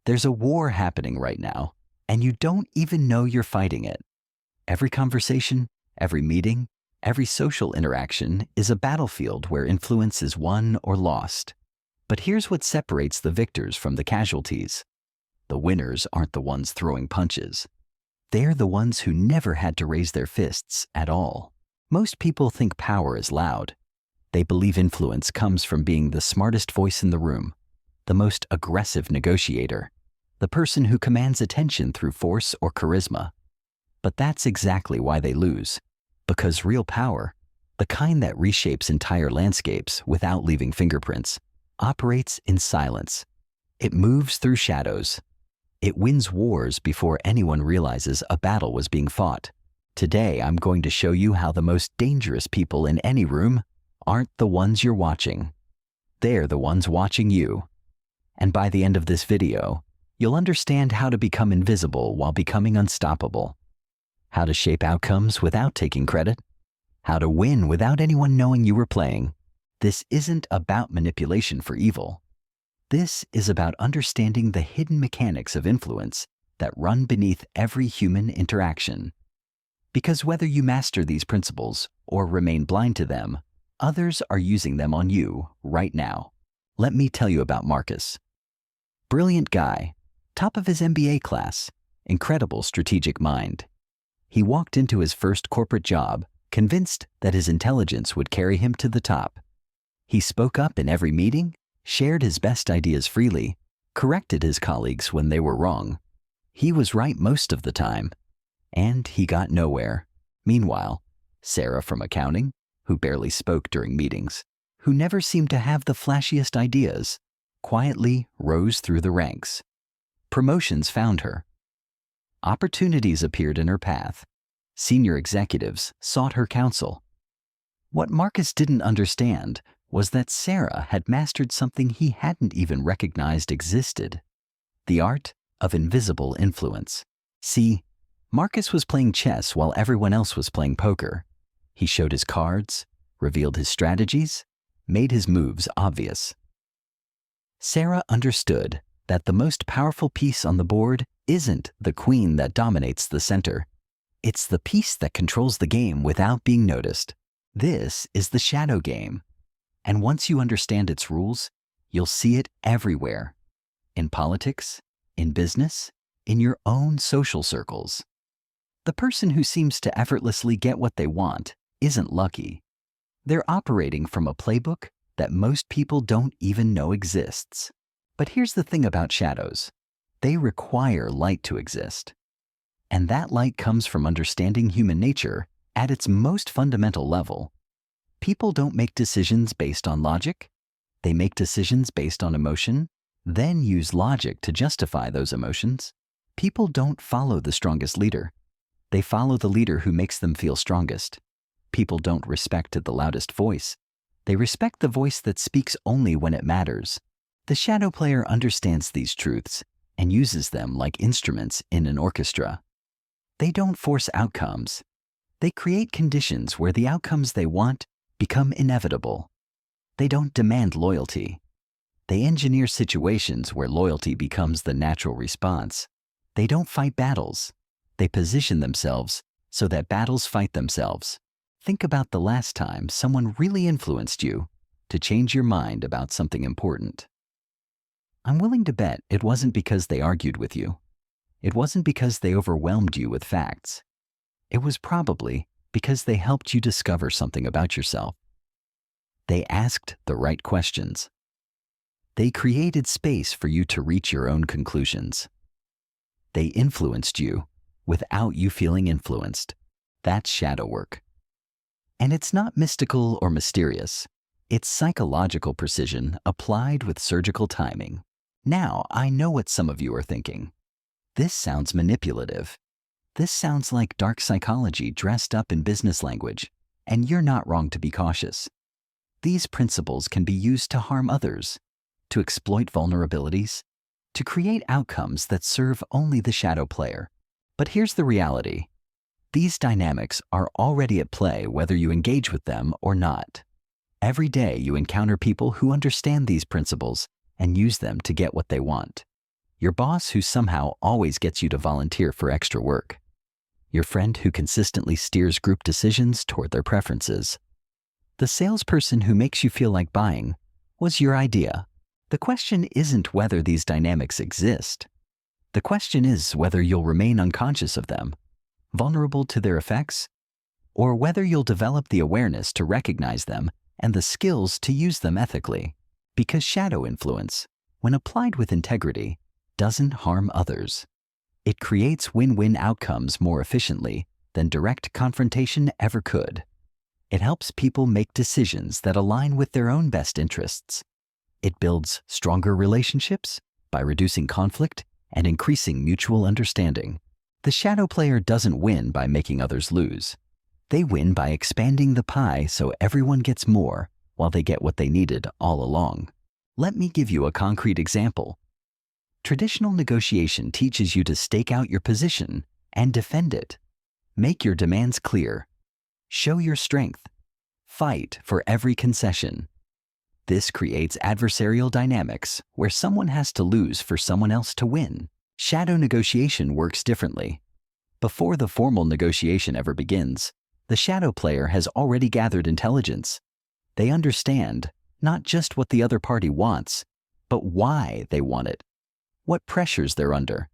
There's a war happening right now, and you don't even know you're fighting it. Every conversation, every meeting, every social interaction is a battlefield where influence is won or lost. But here's what separates the victors from the casualties. The winners aren't the ones throwing punches. They're the ones who never had to raise their fists at all. Most people think power is loud. They believe influence comes from being the smartest voice in the room, the most aggressive negotiator, the person who commands attention through force or charisma. But that's exactly why they lose. Because real power, the kind that reshapes entire landscapes without leaving fingerprints, operates in silence. It moves through shadows. It wins wars before anyone realizes a battle was being fought. Today, I'm going to show you how the most dangerous people in any room aren't the ones you're watching. They're the ones watching you. And by the end of this video, you'll understand how to become invisible while becoming unstoppable. How to shape outcomes without taking credit. How to win without anyone knowing you were playing. This isn't about manipulation for evil. This is about understanding the hidden mechanics of influence that run beneath every human interaction. Because whether you master these principles or remain blind to them, others are using them on you right now. Let me tell you about Marcus. Brilliant guy, top of his MBA class, incredible strategic mind. He walked into his first corporate job, convinced that his intelligence would carry him to the top. He spoke up in every meeting, shared his best ideas freely, corrected his colleagues when they were wrong. He was right most of the time, and he got nowhere. Meanwhile, Sarah from accounting, who barely spoke during meetings, who never seemed to have the flashiest ideas, quietly rose through the ranks. Promotions found her. Opportunities appeared in her path. Senior executives sought her counsel. What Marcus didn't understand was that Sarah had mastered something he hadn't even recognized existed: the art of invisible influence. See, Marcus was playing chess while everyone else was playing poker. He showed his cards, revealed his strategies, made his moves obvious. Sarah understood that the most powerful piece on the board isn't the queen that dominates the center. It's the piece that controls the game without being noticed. This is the shadow game. And once you understand its rules, you'll see it everywhere. In politics, in business, in your own social circles. The person who seems to effortlessly get what they want isn't lucky. They're operating from a playbook that most people don't even know exists. But here's the thing about shadows. They require light to exist. And that light comes from understanding human nature at its most fundamental level. People don't make decisions based on logic. They make decisions based on emotion, then use logic to justify those emotions. People don't follow the strongest leader. They follow the leader who makes them feel strongest. People don't respect the loudest voice. They respect the voice that speaks only when it matters. The shadow player understands these truths and uses them like instruments in an orchestra. They don't force outcomes. They create conditions where the outcomes they want become inevitable. They don't demand loyalty. They engineer situations where loyalty becomes the natural response. They don't fight battles. They position themselves so that battles fight themselves. Think about the last time someone really influenced you to change your mind about something important. I'm willing to bet it wasn't because they argued with you. It wasn't because they overwhelmed you with facts. It was probably because they helped you discover something about yourself. They asked the right questions. They created space for you to reach your own conclusions. They influenced you without you feeling influenced. That's shadow work. And it's not mystical or mysterious. It's psychological precision applied with surgical timing. Now, I know what some of you are thinking. This sounds manipulative. This sounds like dark psychology dressed up in business language, and you're not wrong to be cautious. These principles can be used to harm others, to exploit vulnerabilities, to create outcomes that serve only the shadow player. But here's the reality. These dynamics are already at play whether you engage with them or not. Every day you encounter people who understand these principles and use them to get what they want. Your boss who somehow always gets you to volunteer for extra work. Your friend who consistently steers group decisions toward their preferences. The salesperson who makes you feel like buying was your idea. The question isn't whether these dynamics exist. The question is whether you'll remain unconscious of them, vulnerable to their effects, or whether you'll develop the awareness to recognize them and the skills to use them ethically. Because shadow influence, when applied with integrity, doesn't harm others. It creates win-win outcomes more efficiently than direct confrontation ever could. It helps people make decisions that align with their own best interests. It builds stronger relationships by reducing conflict and increasing mutual understanding. The shadow player doesn't win by making others lose. They win by expanding the pie so everyone gets more while they get what they needed all along. Let me give you a concrete example. Traditional negotiation teaches you to stake out your position and defend it. Make your demands clear. Show your strength. Fight for every concession. This creates adversarial dynamics where someone has to lose for someone else to win. Shadow negotiation works differently. Before the formal negotiation ever begins, the shadow player has already gathered intelligence. They understand not just what the other party wants, but why they want it, what pressures they're under,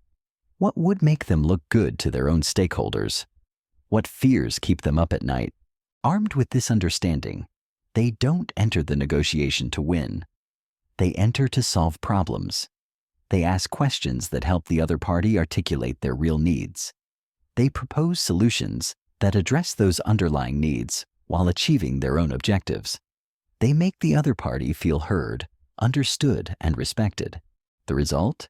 what would make them look good to their own stakeholders, what fears keep them up at night. Armed with this understanding, they don't enter the negotiation to win. They enter to solve problems. They ask questions that help the other party articulate their real needs. They propose solutions that address those underlying needs while achieving their own objectives. They make the other party feel heard, understood, and respected. The result?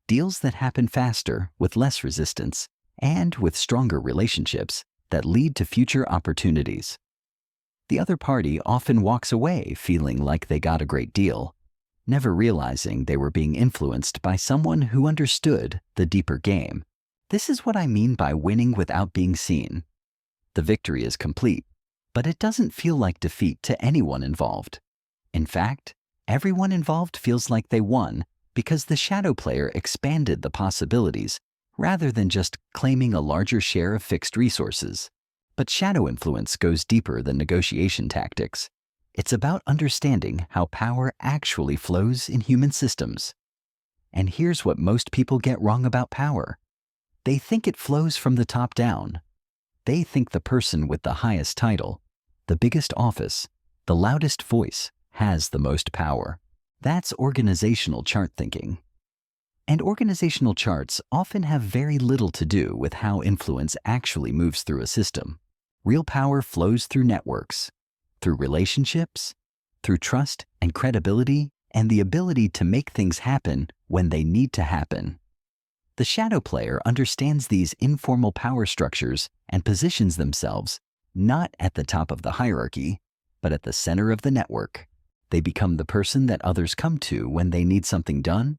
Deals that happen faster with less resistance and with stronger relationships that lead to future opportunities. The other party often walks away feeling like they got a great deal, never realizing they were being influenced by someone who understood the deeper game. This is what I mean by winning without being seen. The victory is complete, but it doesn't feel like defeat to anyone involved. In fact, everyone involved feels like they won because the shadow player expanded the possibilities rather than just claiming a larger share of fixed resources. But shadow influence goes deeper than negotiation tactics. It's about understanding how power actually flows in human systems. And here's what most people get wrong about power. They think it flows from the top down. They think the person with the highest title, the biggest office, the loudest voice has the most power. That's organizational chart thinking. And organizational charts often have very little to do with how influence actually moves through a system. Real power flows through networks, through relationships, through trust and credibility, and the ability to make things happen when they need to happen. The shadow player understands these informal power structures and positions themselves not at the top of the hierarchy, but at the center of the network. They become the person that others come to when they need something done,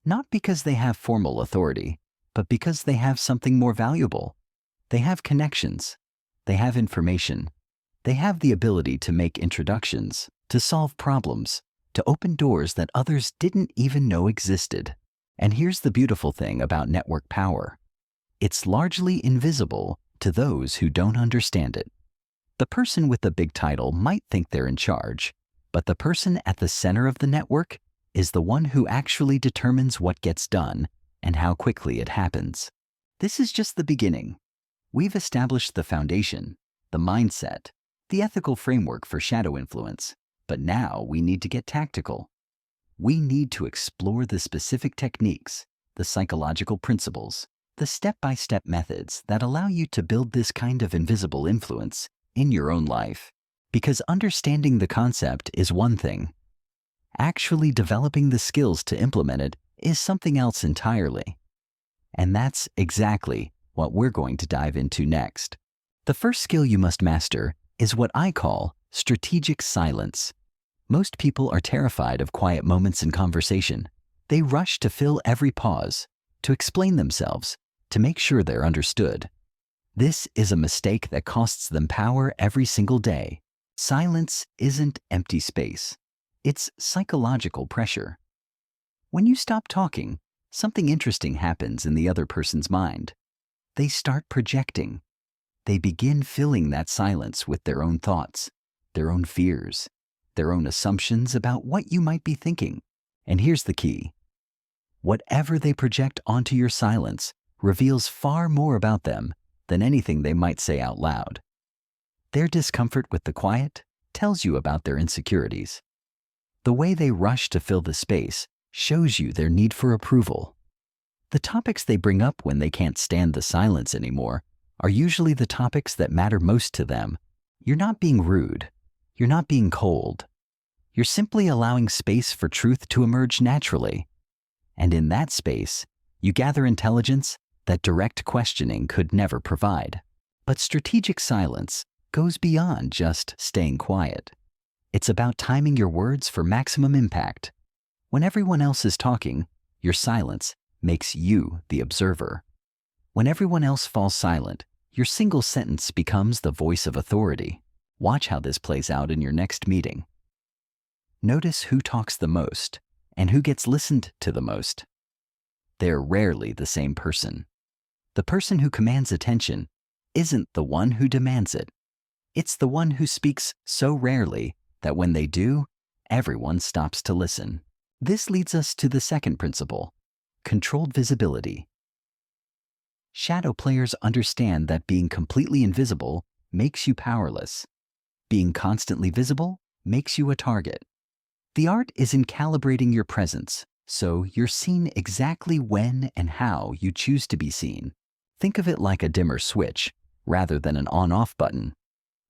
not because they have formal authority, but because they have something more valuable. They have connections. They have information. They have the ability to make introductions, to solve problems, to open doors that others didn't even know existed. And here's the beautiful thing about network power. It's largely invisible to those who don't understand it. The person with the big title might think they're in charge, but the person at the center of the network is the one who actually determines what gets done and how quickly it happens. This is just the beginning. We've established the foundation, the mindset, the ethical framework for shadow influence, but now we need to get tactical. We need to explore the specific techniques, the psychological principles, the step-by-step methods that allow you to build this kind of invisible influence in your own life. Because understanding the concept is one thing. Actually developing the skills to implement it is something else entirely. And that's exactly what we're going to dive into next. The first skill you must master is what I call strategic silence. Most people are terrified of quiet moments in conversation. They rush to fill every pause, to explain themselves, to make sure they're understood. This is a mistake that costs them power every single day. Silence isn't empty space. It's psychological pressure. When you stop talking, something interesting happens in the other person's mind. They start projecting. They begin filling that silence with their own thoughts, their own fears, their own assumptions about what you might be thinking. And here's the key. Whatever they project onto your silence reveals far more about them than anything they might say out loud. Their discomfort with the quiet tells you about their insecurities. The way they rush to fill the space shows you their need for approval. The topics they bring up when they can't stand the silence anymore are usually the topics that matter most to them. You're not being rude. You're not being cold. You're simply allowing space for truth to emerge naturally. And in that space, you gather intelligence that direct questioning could never provide. But strategic silence goes beyond just staying quiet. It's about timing your words for maximum impact. When everyone else is talking, your silence makes you the observer. When everyone else falls silent, your single sentence becomes the voice of authority. Watch how this plays out in your next meeting. Notice who talks the most and who gets listened to the most. They're rarely the same person. The person who commands attention isn't the one who demands it. It's the one who speaks so rarely that when they do, everyone stops to listen. This leads us to the second principle, controlled visibility. Shadow players understand that being completely invisible makes you powerless. Being constantly visible makes you a target. The art is in calibrating your presence, so you're seen exactly when and how you choose to be seen. Think of it like a dimmer switch, rather than an on-off button.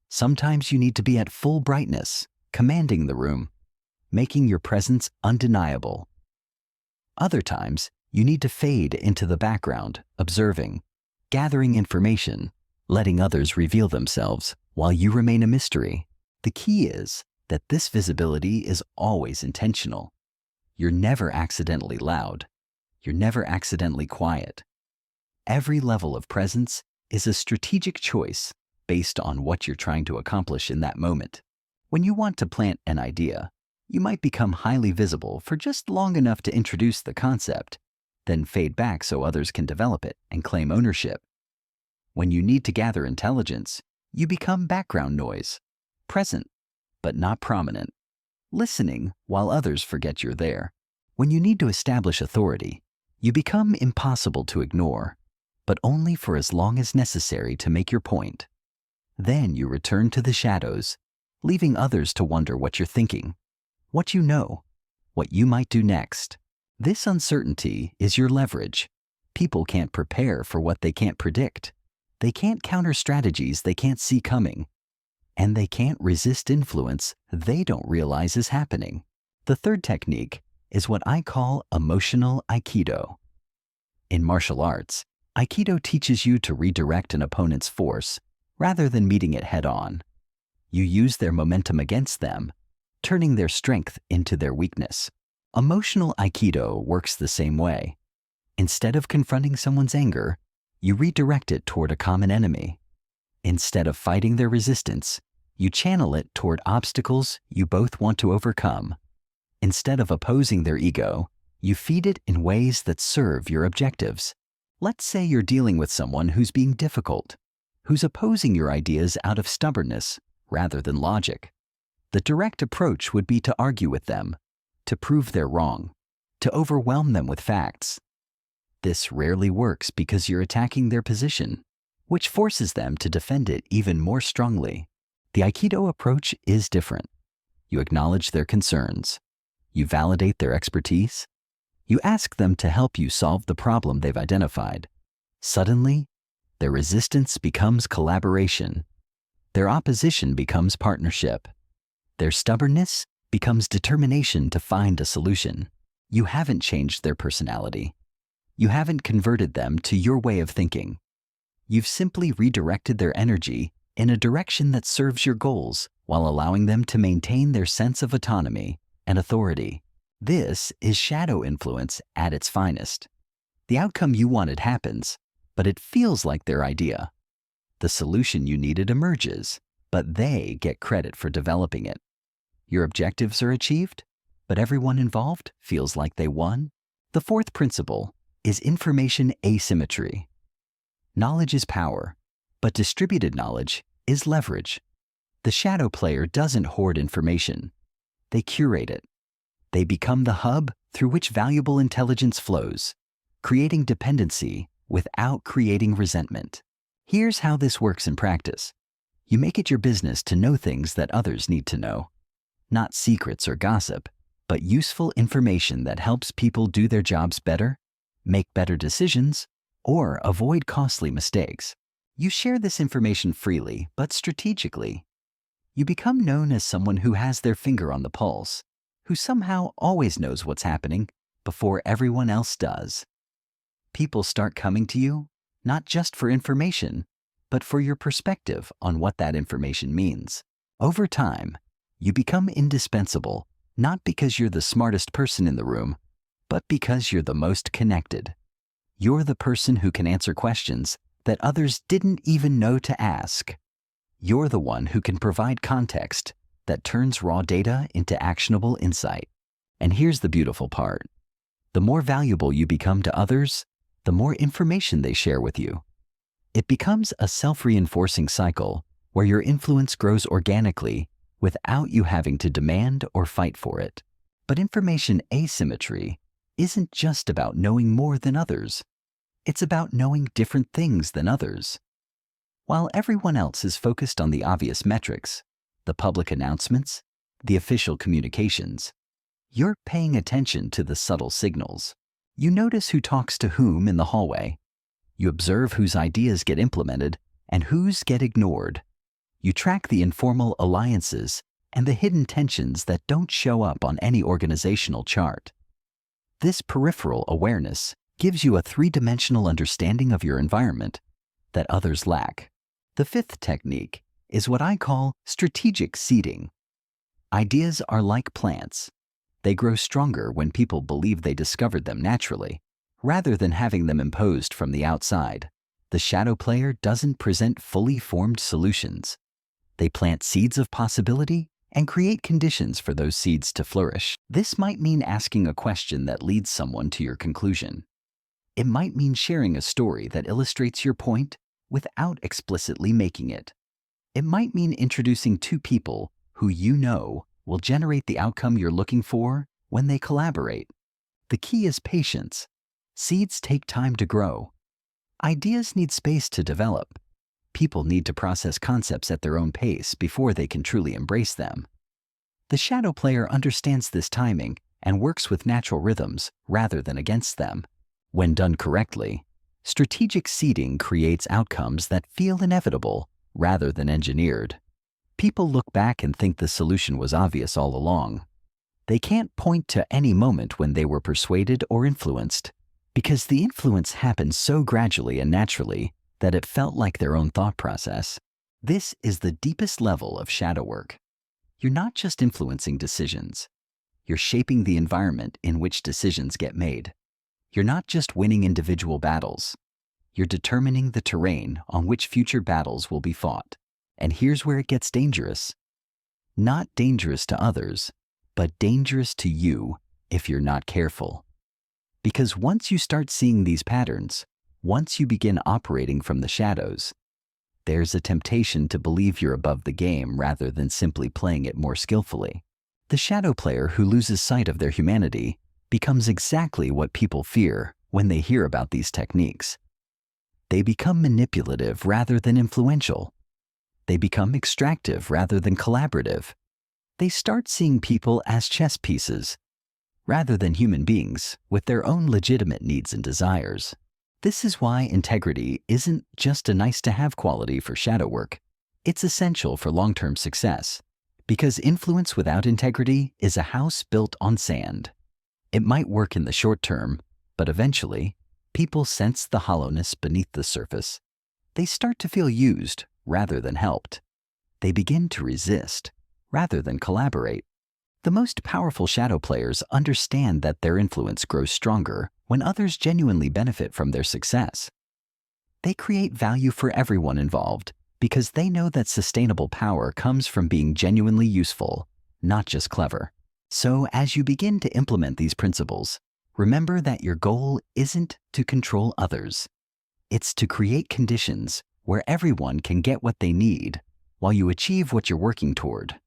Sometimes you need to be at full brightness, commanding the room, making your presence undeniable. Other times, you need to fade into the background, observing, gathering information, letting others reveal themselves while you remain a mystery. The key is that this visibility is always intentional. You're never accidentally loud. You're never accidentally quiet. Every level of presence is a strategic choice based on what you're trying to accomplish in that moment. When you want to plant an idea, you might become highly visible for just long enough to introduce the concept, then fade back so others can develop it and claim ownership. When you need to gather intelligence, you become background noise, present, but not prominent, listening while others forget you're there. When you need to establish authority, you become impossible to ignore, but only for as long as necessary to make your point. Then you return to the shadows, leaving others to wonder what you're thinking, what you know, what you might do next. This uncertainty is your leverage. People can't prepare for what they can't predict. They can't counter strategies they can't see coming. And they can't resist influence they don't realize is happening. The third technique is what I call emotional Aikido. In martial arts, Aikido teaches you to redirect an opponent's force rather than meeting it head-on. You use their momentum against them, turning their strength into their weakness. Emotional Aikido works the same way. Instead of confronting someone's anger, you redirect it toward a common enemy. Instead of fighting their resistance, you channel it toward obstacles you both want to overcome. Instead of opposing their ego, you feed it in ways that serve your objectives. Let's say you're dealing with someone who's being difficult, who's opposing your ideas out of stubbornness rather than logic. The direct approach would be to argue with them, to prove they're wrong, to overwhelm them with facts. This rarely works because you're attacking their position, which forces them to defend it even more strongly. The Aikido approach is different. You acknowledge their concerns. You validate their expertise. You ask them to help you solve the problem they've identified. Suddenly, their resistance becomes collaboration. Their opposition becomes partnership. Their stubbornness becomes determination to find a solution. You haven't changed their personality. You haven't converted them to your way of thinking. You've simply redirected their energy in a direction that serves your goals while allowing them to maintain their sense of autonomy and authority. This is shadow influence at its finest. The outcome you wanted happens, but it feels like their idea. The solution you needed emerges, but they get credit for developing it. Your objectives are achieved, but everyone involved feels like they won. The fourth principle is information asymmetry. Knowledge is power, but distributed knowledge is leverage. The shadow player doesn't hoard information. They curate it. They become the hub through which valuable intelligence flows, creating dependency without creating resentment. Here's how this works in practice. You make it your business to know things that others need to know. Not secrets or gossip, but useful information that helps people do their jobs better, make better decisions, or avoid costly mistakes. You share this information freely, but strategically. You become known as someone who has their finger on the pulse, who somehow always knows what's happening before everyone else does. People start coming to you, not just for information, but for your perspective on what that information means. Over time, you become indispensable, not because you're the smartest person in the room, but because you're the most connected. You're the person who can answer questions that others didn't even know to ask. You're the one who can provide context that turns raw data into actionable insight. And here's the beautiful part. The more valuable you become to others, the more information they share with you. It becomes a self-reinforcing cycle where your influence grows organically without you having to demand or fight for it. But information asymmetry isn't just about knowing more than others. It's about knowing different things than others. While everyone else is focused on the obvious metrics, the public announcements, the official communications, you're paying attention to the subtle signals. You notice who talks to whom in the hallway. You observe whose ideas get implemented and whose get ignored. You track the informal alliances and the hidden tensions that don't show up on any organizational chart. This peripheral awareness gives you a three-dimensional understanding of your environment that others lack. The fifth technique is what I call strategic seeding. Ideas are like plants. They grow stronger when people believe they discovered them naturally, rather than having them imposed from the outside. The shadow player doesn't present fully formed solutions. They plant seeds of possibility and create conditions for those seeds to flourish. This might mean asking a question that leads someone to your conclusion. It might mean sharing a story that illustrates your point without explicitly making it. It might mean introducing two people who you know will generate the outcome you're looking for when they collaborate. The key is patience. Seeds take time to grow. Ideas need space to develop. People need to process concepts at their own pace before they can truly embrace them. The shadow player understands this timing and works with natural rhythms rather than against them. When done correctly, strategic seeding creates outcomes that feel inevitable rather than engineered. People look back and think the solution was obvious all along. They can't point to any moment when they were persuaded or influenced, because the influence happened so gradually and naturally that it felt like their own thought process. This is the deepest level of shadow work. You're not just influencing decisions. You're shaping the environment in which decisions get made. You're not just winning individual battles. You're determining the terrain on which future battles will be fought. And here's where it gets dangerous. Not dangerous to others, but dangerous to you if you're not careful. Because once you start seeing these patterns, once you begin operating from the shadows, there's a temptation to believe you're above the game rather than simply playing it more skillfully. The shadow player who loses sight of their humanity becomes exactly what people fear when they hear about these techniques. They become manipulative rather than influential. They become extractive rather than collaborative. They start seeing people as chess pieces rather than human beings with their own legitimate needs and desires. This is why integrity isn't just a nice-to-have quality for shadow work. It's essential for long-term success, because influence without integrity is a house built on sand. It might work in the short term, but eventually, people sense the hollowness beneath the surface. They start to feel used rather than helped. They begin to resist rather than collaborate. The most powerful shadow players understand that their influence grows stronger when others genuinely benefit from their success. They create value for everyone involved because they know that sustainable power comes from being genuinely useful, not just clever. So as you begin to implement these principles, remember that your goal isn't to control others. It's to create conditions where everyone can get what they need while you achieve what you're working toward.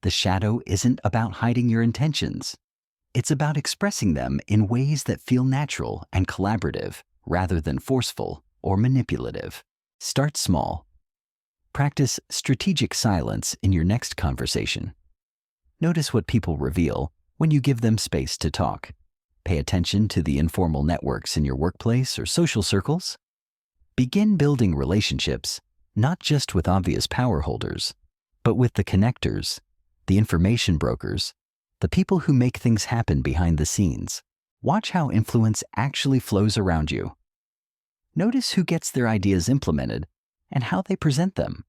The shadow isn't about hiding your intentions. It's about expressing them in ways that feel natural and collaborative rather than forceful or manipulative. Start small. Practice strategic silence in your next conversation. Notice what people reveal when you give them space to talk. Pay attention to the informal networks in your workplace or social circles. Begin building relationships, not just with obvious power holders, but with the connectors, the information brokers, the people who make things happen behind the scenes. Watch how influence actually flows around you. Notice who gets their ideas implemented and how they present them.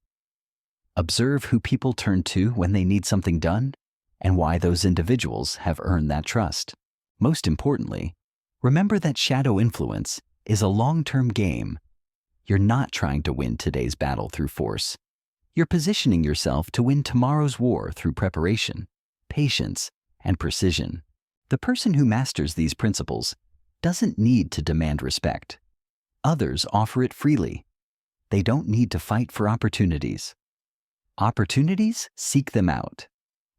Observe who people turn to when they need something done and why those individuals have earned that trust. Most importantly, remember that shadow influence is a long-term game. You're not trying to win today's battle through force. You're positioning yourself to win tomorrow's war through preparation, patience, and precision. The person who masters these principles doesn't need to demand respect. Others offer it freely. They don't need to fight for opportunities. Opportunities seek them out.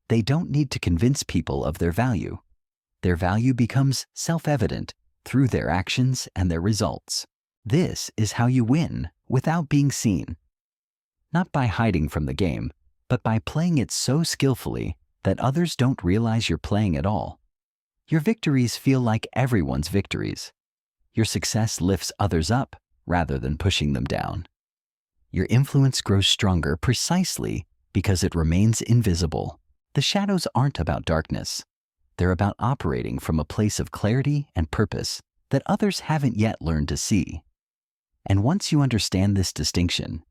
They don't need to convince people of their value. Their value becomes self-evident through their actions and their results. This is how you win without being seen. Not by hiding from the game, but by playing it so skillfully that others don't realize you're playing at all. Your victories feel like everyone's victories. Your success lifts others up rather than pushing them down. Your influence grows stronger precisely because it remains invisible. The shadows aren't about darkness. They're about operating from a place of clarity and purpose that others haven't yet learned to see. And once you understand this distinction,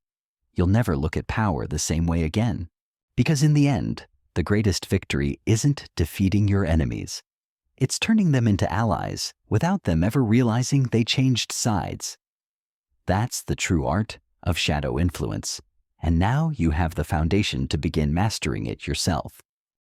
you'll never look at power the same way again. Because in the end, the greatest victory isn't defeating your enemies. It's turning them into allies without them ever realizing they changed sides. That's the true art of shadow influence. And now you have the foundation to begin mastering it yourself.